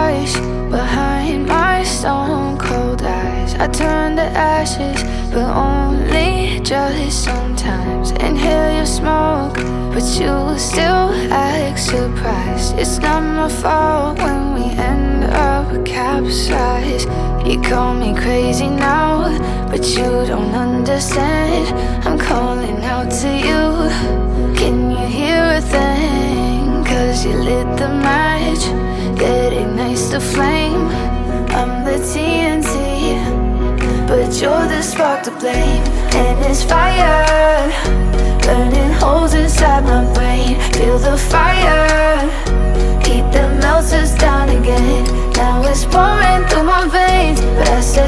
twice behind my stone cold eyes. I turn to ashes, but only just sometimes. Inhale your smoke, but you still act surprised. It's not my fault when we end up capsized. You call me crazy now, but you don't understand. I'm calling out to you. Can you hear a thing? 'Cause you lit the match that ignites the flame. I'm the TNT, but you're the spark to blame. And it's fire, burning holes inside my brain. Feel the fire, heat that melts us down again. Now it's pouring through my veins, but I said